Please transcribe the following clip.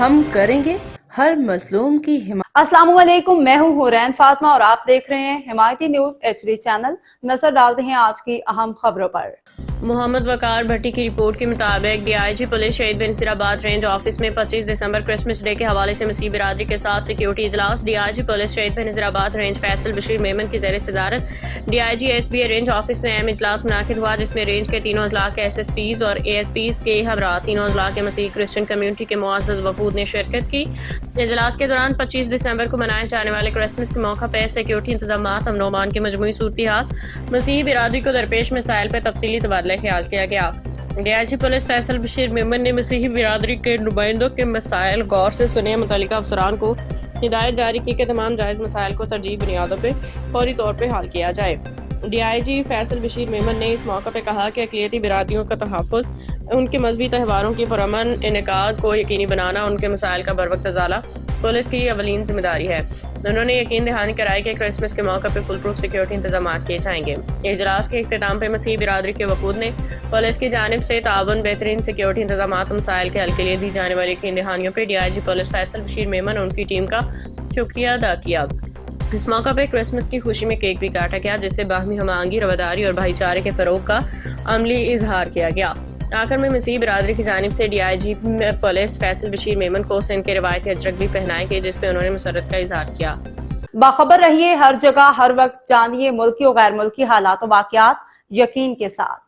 ہم کریں گے ہر مظلوم کی حمایت۔ السلام علیکم، میں ہوں حورین فاطمہ اور آپ دیکھ رہے ہیں حمایتی نیوز HD چینل۔ نظر ڈالتے ہیں آج کی اہم خبروں پر۔ محمد وقار بھٹی کی رپورٹ کے مطابق DIG پولیس شہید بنصیر آباد رینج آفس میں 25 دسمبر کرسمس ڈے کے حوالے سے مسیح برادری کے ساتھ سیکیورٹی اجلاس۔ DIG پولیس شہید بنصیر آباد رینج فیصل بشیر میمن کی زیر صدارت DIG SBA رینج آفس میں اہم اجلاس منعقد ہوا، جس میں رینج کے تینوں اضلاع کے SSPs اور ASPs کے ہمراہ تینوں اضلاع کے مسیحی کرسچن کمیونٹی کے معزز وفود نے شرکت کی۔ اجلاس کے دوران 25 دسمبر کو منائے جانے والے کرسمس کے موقع پر سیکیورٹی انتظامات، امن و امان کی مجموعی صورتحال، مسیحی برادری کو درپیش مسائل پر تفصیلی تبادلہ خیال کیا گیا۔ DIG پولیس فیصل بشیر میمن نے مسیحی برادری کے نمائندوں کے مسائل غور سے سنے، متعلقہ افسران کو ہدایت جاری کی کہ تمام جائز مسائل کو ترجیحی بنیادوں پہ فوری طور پہ حل کیا جائے۔ DIG فیصل بشیر میمن نے اس موقع پہ کہا کہ اقلیتی برادریوں کا تحفظ، ان کے مذہبی تہواروں کی پرامن انعقاد کو یقینی بنانا، ان کے مسائل کا بروقت ازالہ پولیس کی اولین ذمہ داری ہے۔ انہوں نے یقین دہانی کرائی کہ کرسمس کے موقع پہ فل پروف سیکیورٹی انتظامات کیے جائیں گے۔ اجلاس کے اختتام پہ مسیحی برادری کے وفود نے پولیس کی جانب سے تعاون، بہترین سیکیورٹی انتظامات، مسائل کے حل کے لیے دی جانے والی یقین دہانیوں پہ DIG پولیس فیصل بشیر میمن اور ان کی ٹیم کا شکریہ ادا کیا۔ اس موقع پہ کرسمس کی خوشی میں کیک بھی کاٹا گیا، جس سے باہمی ہم آہنگی، رواداری اور بھائی چارے کے فروغ کا عملی اظہار کیا گیا۔ آخر میں مسیحی برادری کی جانب سے DIG پولیس فیصل بشیر میمن کو سندھ کے روایتی اجرک بھی پہنائے گئے، جس پہ انہوں نے مسرت کا اظہار کیا۔ باخبر رہیے ہر جگہ ہر وقت، جانیے ملکی و غیر ملکی حالات و واقعات یقین کے ساتھ۔